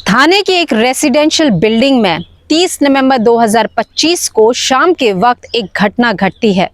थाने की एक residential building में 30 नवंबर 2025 को शाम के वक्त एक घटना घटती है।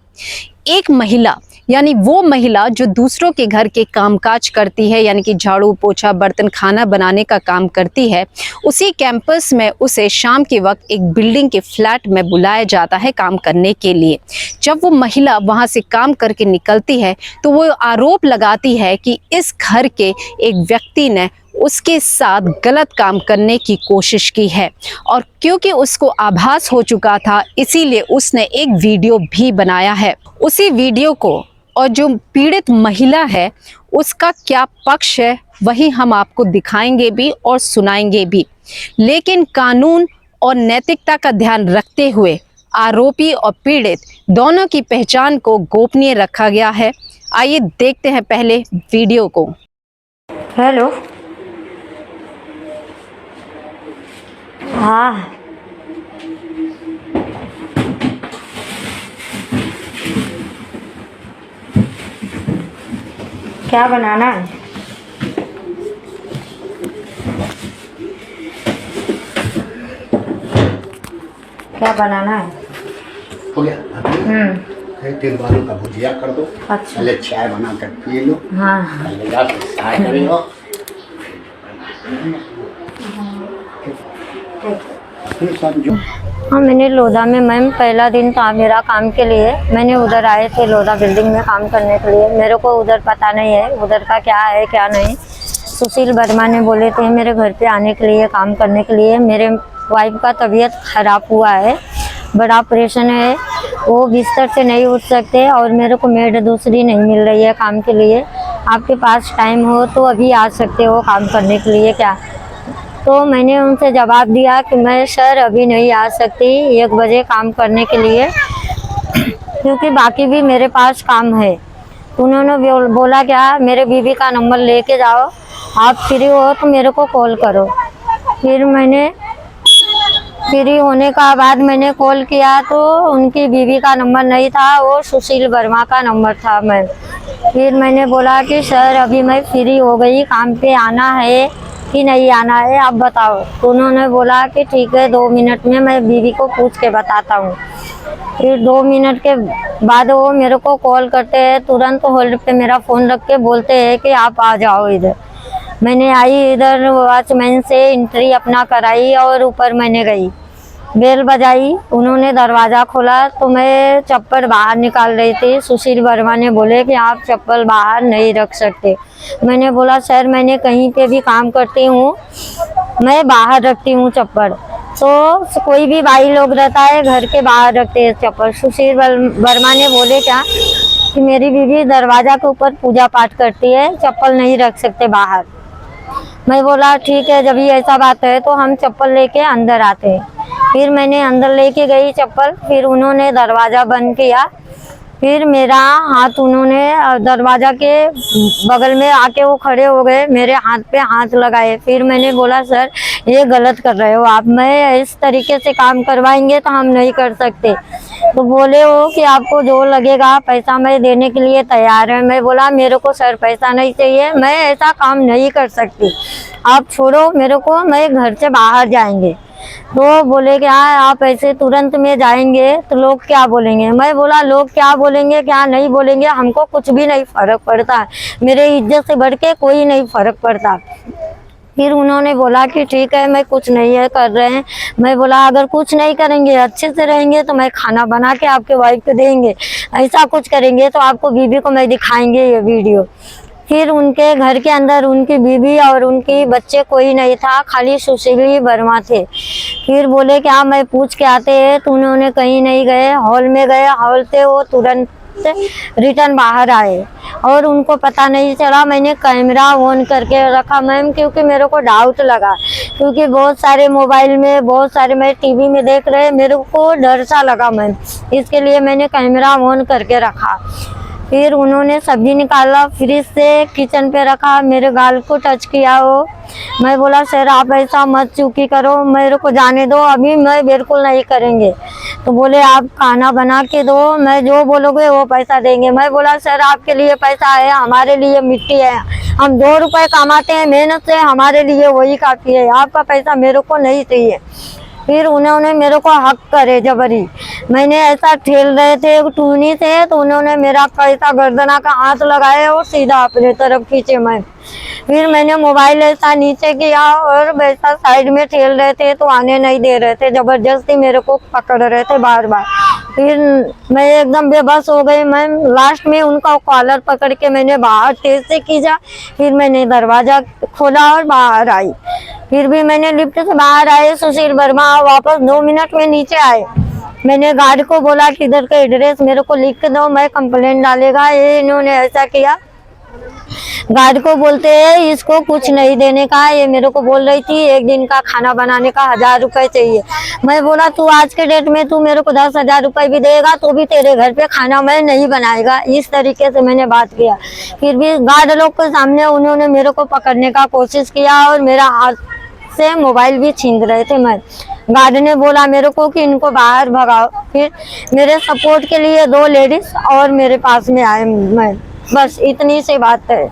एक महिला यानी वो महिला जो दूसरों के घर के कामकाज करती है, यानी कि झाड़ू पोछा बर्तन खाना बनाने का काम करती है, उसी कैंपस में उसे शाम के वक्त एक बिल्डिंग के फ्लैट में बुलाया जाता है काम करने के लिए। जब वो महिला वहां से काम करके निकलती है तो वो आरोप लगाती है कि इस घर के एक व्यक्ति ने उसके साथ गलत काम करने की कोशिश की है, और क्योंकि उसको आभास हो चुका था इसीलिए उसने एक वीडियो भी बनाया है। उसी वीडियो को और जो पीड़ित महिला है उसका क्या पक्ष है वही हम आपको दिखाएंगे भी और सुनाएंगे भी, लेकिन कानून और नैतिकता का ध्यान रखते हुए आरोपी और पीड़ित दोनों की पहचान को गोपनीय रखा गया है। आइए देखते हैं पहले वीडियो को। हेलो, हाँ क्या बनाना है? क्या बनाना है? हो गया। तेल बालू का भुजिया कर दो। अच्छा। पहले चाय बना कर पी लो। हाँ पहले जाकर चाय करेगा। फिर समझो। हाँ, मैंने लोधा में, मैम पहला दिन था मेरा काम के लिए, मैंने उधर आए थे लोधा बिल्डिंग में काम करने के लिए। मेरे को उधर पता नहीं है उधर का क्या है क्या नहीं। सुशील वर्मा ने बोले थे मेरे घर पे आने के लिए काम करने के लिए। मेरे वाइफ का तबीयत खराब हुआ है, बड़ा ऑपरेशन है, वो बिस्तर से नहीं उठ सकते और मेरे को मेड दूसरी नहीं मिल रही है काम के लिए। आपके पास टाइम हो तो अभी आ सकते हो काम करने के लिए क्या? तो मैंने उनसे जवाब दिया कि मैं सर अभी नहीं आ सकती 1 बजे काम करने के लिए, क्योंकि बाकी भी मेरे पास काम है। उन्होंने बोला क्या मेरे बीवी का नंबर लेके जाओ, आप फ्री हो तो मेरे को कॉल करो। फिर मैंने फ्री होने का बाद मैंने कॉल किया तो उनकी बीवी का नंबर नहीं था, वो सुशील वर्मा का नंबर था। मैं फिर मैंने बोला कि सर अभी मैं फ्री हो गई, काम पे आना है कि नहीं आना है आप बताओ। तो उन्होंने बोला कि ठीक है 2 मिनट में मैं बीवी को पूछ के बताता हूँ। फिर 2 मिनट के बाद वो मेरे को कॉल करते हैं, तुरंत होल्ड पे मेरा फ़ोन रख के बोलते हैं कि आप आ जाओ इधर। मैंने आई इधर, वॉचमैन से एंट्री अपना कराई और ऊपर मैंने गई, बेल बजाई, उन्होंने दरवाज़ा खोला तो मैं चप्पल बाहर निकाल रही थी। सुशील वर्मा ने बोले कि आप चप्पल बाहर नहीं रख सकते। मैंने बोला सर मैंने कहीं पे भी काम करती हूँ, मैं बाहर रखती हूँ चप्पल, तो कोई भी भाई लोग रहता है घर के बाहर रखते हैं चप्पल। सुशील वर्मा ने बोले क्या कि मेरी बीवी दरवाज़ा के ऊपर पूजा पाठ करती है, चप्पल नहीं रख सकते बाहर। मैं बोला ठीक है, जब ये ऐसा बात है तो हम चप्पल लेके अंदर आते हैं। फिर मैंने अंदर लेके गई चप्पल, फिर उन्होंने दरवाज़ा बंद किया, फिर मेरा हाथ उन्होंने दरवाज़ा के बगल में आके वो खड़े हो गए, मेरे हाथ पे हाथ लगाए। फिर मैंने बोला सर ये गलत कर रहे हो आप, मैं इस तरीके से काम करवाएंगे तो हम नहीं कर सकते। तो बोले वो कि आपको जो लगेगा पैसा मैं देने के लिए तैयार है। मैं बोला मेरे को सर पैसा नहीं चाहिए, मैं ऐसा काम नहीं कर सकती, आप छोड़ो मेरे को, मैं घर से बाहर जाएंगे। तो बोले कि हाँ आप ऐसे तुरंत में जाएंगे तो लोग क्या बोलेंगे? मैं बोला लोग क्या बोलेंगे क्या नहीं बोलेंगे हमको कुछ भी नहीं फर्क पड़ता, मेरे इज्जत से बढ़ के कोई नहीं फर्क पड़ता। फिर उन्होंने बोला कि ठीक है मैं कुछ नहीं है कर रहे हैं। मैं बोला अगर कुछ नहीं करेंगे अच्छे से रहेंगे तो मैं खाना बना के आपके वाइफ को देंगे, ऐसा कुछ करेंगे तो आपको बीवी को मैं दिखाएंगे ये वीडियो। फिर उनके घर के अंदर उनकी बीवी और उनकी बच्चे कोई नहीं था, खाली सुशील वर्मा थे। फिर बोले कि हाँ मैं पूछ के आते हैं, तो उन्होंने कहीं नहीं गए, हॉल में गए, हॉल से वो तुरंत रिटर्न बाहर आए और उनको पता नहीं चला। मैंने कैमरा ऑन करके रखा मैम, क्योंकि मेरे को डाउट लगा, क्योंकि बहुत सारे मोबाइल में बहुत सारे मैं टीवी में देख रहे, मेरे को डर सा लगा मैम, इसके लिए मैंने कैमरा ऑन करके रखा। फिर उन्होंने सब्जी निकाला, फ्रिज से किचन पे रखा, मेरे गाल को टच किया वो। मैं बोला सर आप ऐसा मत चूकी करो, मेरे को जाने दो, अभी मैं बिल्कुल नहीं करेंगे। तो बोले आप खाना बना के दो, मैं जो बोलोगे वो पैसा देंगे। मैं बोला सर आपके लिए पैसा है, हमारे लिए मिट्टी है, हम 2 रुपए कमाते हैं मेहनत से, हमारे लिए वही काफी है, आपका पैसा मेरे को नहीं चाहिए। फिर उन्होंने मेरे को हक करे जबरी, मैंने ऐसा ठेल रहे थे टूनी से, तो उन्होंने मेरा पैसा गर्दना का हाथ लगाया और सीधा अपने तरफ खींचे। मैं फिर मैंने मोबाइल ऐसा नीचे किया और वैसा साइड में ठेल रहे थे तो आने नहीं दे रहे थे, जबरदस्ती मेरे को पकड़ रहे थे बार बार। फिर मैं एकदम बेबस हो गई। मैं लास्ट में उनका कॉलर पकड़ के मैंने बाहर तेज से खींचा, फिर मैंने दरवाजा खोला और बाहर आई। फिर भी मैंने लिफ्ट से बाहर आए, सुशील वर्मा वापस 2 मिनट में नीचे आए। मैंने गार्ड को बोला कि इधर का एड्रेस मेरे को लिख के दो, मैं कंप्लेंट डालेगा। ये इन्होंने ऐसा किया, गार्ड को बोलते हैं इसको कुछ नहीं देने का। ये मेरे को बोल रही थी 1 दिन का खाना बनाने का 1000 रुपए चाहिए। मैं बोला तू आज के डेट में तू मेरे को 10,000 रुपए भी देगा तो भी तेरे घर पे खाना मैं नहीं बनाएगा। इस तरीके से मैंने बात किया। फिर भी गार्ड लोग के सामने उन्होंने मेरे को पकड़ने का कोशिश किया और मेरा हाथ से मोबाइल भी छीन रहे थे। मैं गार्ड ने बोला मेरे को कि इनको बाहर भगाओ। फिर मेरे सपोर्ट के लिए 2 लेडीज और मेरे पास में आए। मैं बस इतनी सी बात है।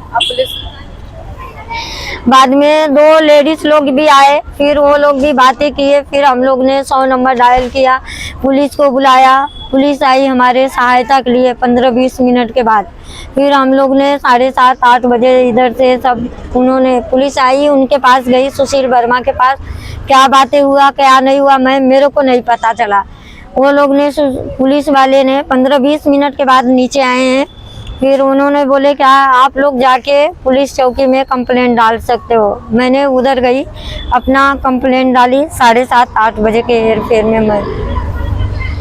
बाद में 2 लेडीज लोग भी आए, फिर वो लोग भी बातें किए। फिर हम लोग ने 100 नंबर डायल किया, पुलिस को बुलाया। पुलिस आई हमारे सहायता के लिए 15-20 मिनट के बाद। फिर हम लोग ने 7:30-8 बजे इधर से सब उन्होंने पुलिस आई, उनके पास गई, सुशील वर्मा के पास। क्या बातें हुआ क्या नहीं हुआ मेरे को नहीं पता चला। वो लोग ने पुलिस वाले ने 15-20 मिनट के बाद नीचे आए हैं। फिर उन्होंने बोले क्या आप लोग जाके पुलिस चौकी में कंप्लेंट डाल सकते हो। मैंने उधर गई, अपना कंप्लेंट डाली 7:30-8 बजे के हेरफेर में। मैं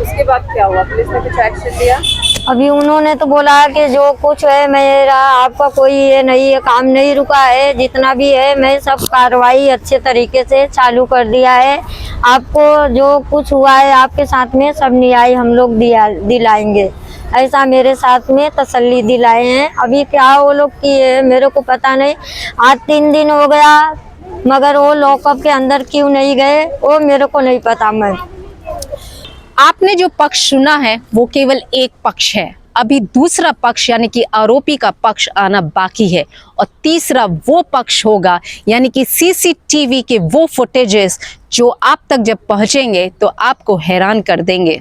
उसके बाद क्या हुआ, पुलिस ने कुछ एक्शन लिया? अभी उन्होंने तो बोला कि जो कुछ है मेरा आपका कोई ये नहीं है, काम नहीं रुका है, जितना भी है मैं सब कार्रवाई अच्छे तरीके से चालू कर दिया है। आपको जो कुछ हुआ है आपके साथ में सब न्याय हम लोग दिलाएंगे, ऐसा मेरे साथ में तसल्ली दिलाए हैं। अभी क्या वो लोग किए है मेरे को पता नहीं। आज 3 दिन हो गया, मगर वो लॉकअप के अंदर क्यों नहीं गए वो मेरे को नहीं पता। मैं आपने जो पक्ष सुना है वो केवल एक पक्ष है। अभी दूसरा पक्ष यानी कि आरोपी का पक्ष आना बाकी है और तीसरा वो पक्ष होगा यानी कि सीसीटीवी के वो फुटेजेस जो आप तक जब पहुंचेंगे तो आपको हैरान कर देंगे।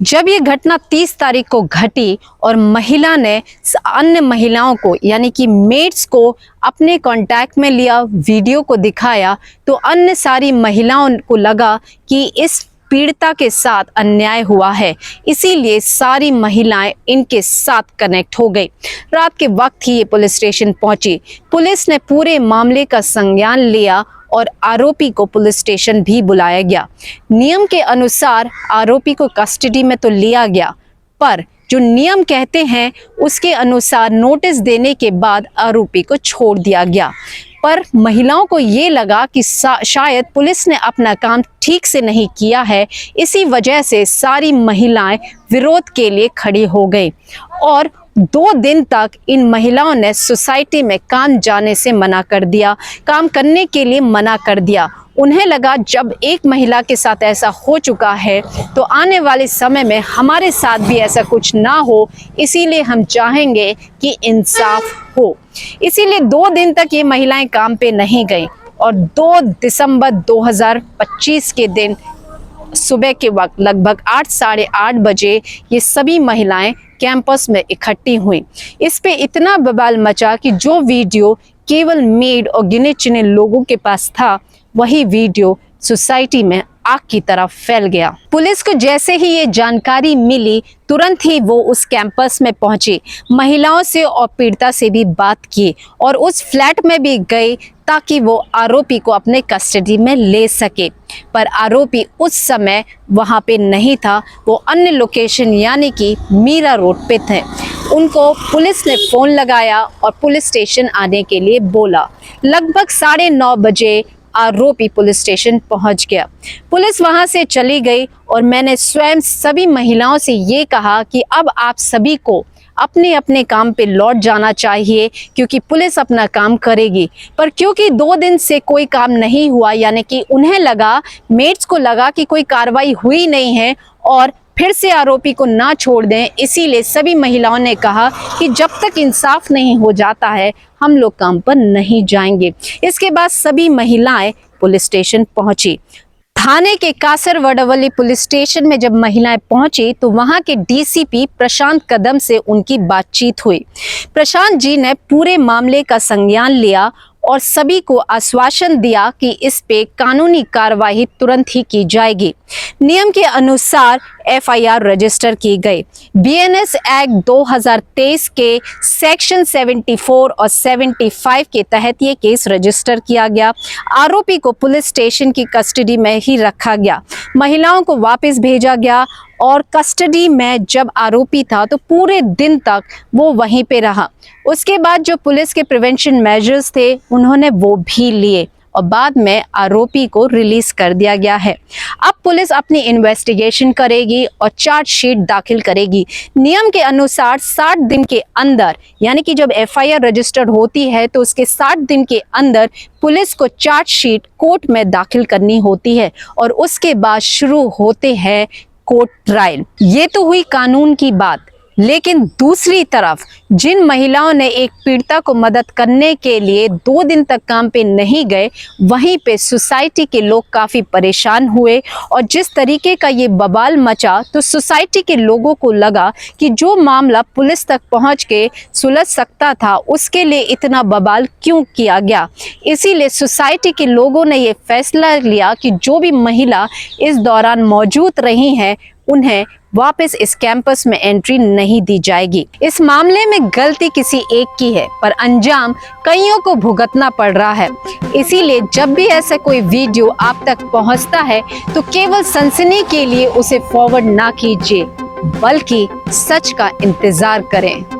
जब ये घटना 30 तारीख को घटी और महिला ने अन्य महिलाओं को यानी कि मेड्स को अपने कांटेक्ट में लिया, वीडियो को दिखाया, तो अन्य सारी महिलाओं को लगा कि इस पीड़िता के साथ अन्याय हुआ है, इसीलिए सारी महिलाएं इनके साथ कनेक्ट हो गई। रात के वक्त ही ये पुलिस स्टेशन पहुंची। पुलिस ने पूरे मामले का संज्ञान लिया और आरोपी को पुलिस स्टेशन भी बुलाया गया। नियम के अनुसार आरोपी को कस्टडी में तो लिया गया, पर जो नियम कहते हैं उसके अनुसार नोटिस देने के बाद आरोपी को छोड़ दिया गया। पर महिलाओं को ये लगा कि शायद पुलिस ने अपना काम ठीक से नहीं किया है, इसी वजह से सारी महिलाएं विरोध के लिए खड़ी हो गई और 2 दिन तक इन महिलाओं ने सोसाइटी में काम जाने से मना कर दिया, काम करने के लिए मना कर दिया। उन्हें लगा जब एक महिला के साथ ऐसा हो चुका है तो आने वाले समय में हमारे साथ भी ऐसा कुछ ना हो, इसीलिए हम चाहेंगे कि इंसाफ हो। इसीलिए 2 दिन तक ये महिलाएं काम पे नहीं गईं और 2 दिसंबर 2025 के दिन सुबह के वक्त लगभग 8 साढ़े 8 बजे ये सभी महिलाएं कैंपस में इकट्ठी हुई। इस पे इतना बवाल मचा कि जो वीडियो केवल मेड और गिने चुने लोगों के पास था, वही वीडियो सोसाइटी में आग की तरह फैल गया। पुलिस को जैसे ही ये जानकारी मिली, तुरंत ही वो उस कैंपस में पहुंची, महिलाओं से और पीड़िता से भी बात की और उस फ्लैट में भी गई ताकि वो आरोपी को अपने कस्टडी में ले सके। पर आरोपी उस समय वहां पे नहीं था, वो अन्य लोकेशन यानी कि मीरा रोड पे थे। उनको पुलिस ने फ़ोन लगाया और पुलिस स्टेशन आने के लिए बोला। लगभग 9:30 बजे आरोपी पुलिस स्टेशन पहुंच गया। पुलिस वहां से चली गई और मैंने स्वयं सभी महिलाओं से ये कहा कि अब आप सभी को अपने अपने काम पे लौट जाना चाहिए क्योंकि पुलिस अपना काम करेगी। पर क्योंकि 2 दिन से कोई काम नहीं हुआ, यानी कि उन्हें लगा, मेड्स को लगा कि कोई कार्रवाई हुई नहीं है और फिर से आरोपी को ना छोड़ दें, इसीलिए सभी महिलाओं ने कहा कि जब तक इंसाफ नहीं हो जाता है हम लोग काम पर नहीं जाएंगे। इसके बाद सभी महिलाएं पुलिस स्टेशन पहुंची। थाने के कासरवडवली पुलिस स्टेशन में जब महिलाएं पहुंची तो वहां के डीसीपी प्रशांत कदम से उनकी बातचीत हुई। प्रशांत जी ने पूरे मामले का संज्ञान लिया और सभी को आश्वासन दिया कि इस पे कानूनी कार्रवाई तुरंत ही की जाएगी। नियम के अनुसार एफआईआर रजिस्टर की गई। बीएनएस एक्ट 2023 के सेक्शन 74 और 75 के तहत ये केस रजिस्टर किया गया। आरोपी को पुलिस स्टेशन की कस्टडी में ही रखा गया। महिलाओं को वापस भेजा गया और कस्टडी में जब आरोपी था तो पूरे दिन तक वो वहीं पे रहा। उसके बाद जो पुलिस के प्रिवेंशन मेजर्स थे उन्होंने वो भी लिए और बाद में आरोपी को रिलीज कर दिया गया है। अब पुलिस अपनी इन्वेस्टिगेशन करेगी और चार्जशीट दाखिल करेगी। नियम के अनुसार 60 दिन के अंदर, यानी कि जब एफआईआर रजिस्टर्ड होती है तो उसके 60 दिन के अंदर पुलिस को चार्जशीट कोर्ट में दाखिल करनी होती है और उसके बाद शुरू होते हैं कोर्ट ट्रायल। ये तो हुई कानून की बात, लेकिन दूसरी तरफ जिन महिलाओं ने एक पीड़िता को मदद करने के लिए 2 दिन तक काम पे नहीं गए, वहीं पे सोसाइटी के लोग काफ़ी परेशान हुए और जिस तरीके का ये बवाल मचा तो सोसाइटी के लोगों को लगा कि जो मामला पुलिस तक पहुंच के सुलझ सकता था उसके लिए इतना बवाल क्यों किया गया। इसीलिए सोसाइटी के लोगों ने ये फैसला लिया कि जो भी महिला इस दौरान मौजूद रही हैं उन्हें वापस इस कैंपस में एंट्री नहीं दी जाएगी। इस मामले में गलती किसी एक की है पर अंजाम कईयों को भुगतना पड़ रहा है। इसीलिए जब भी ऐसा कोई वीडियो आप तक पहुंचता है तो केवल सनसनी के लिए उसे फॉरवर्ड ना कीजिए, बल्कि सच का इंतजार करें।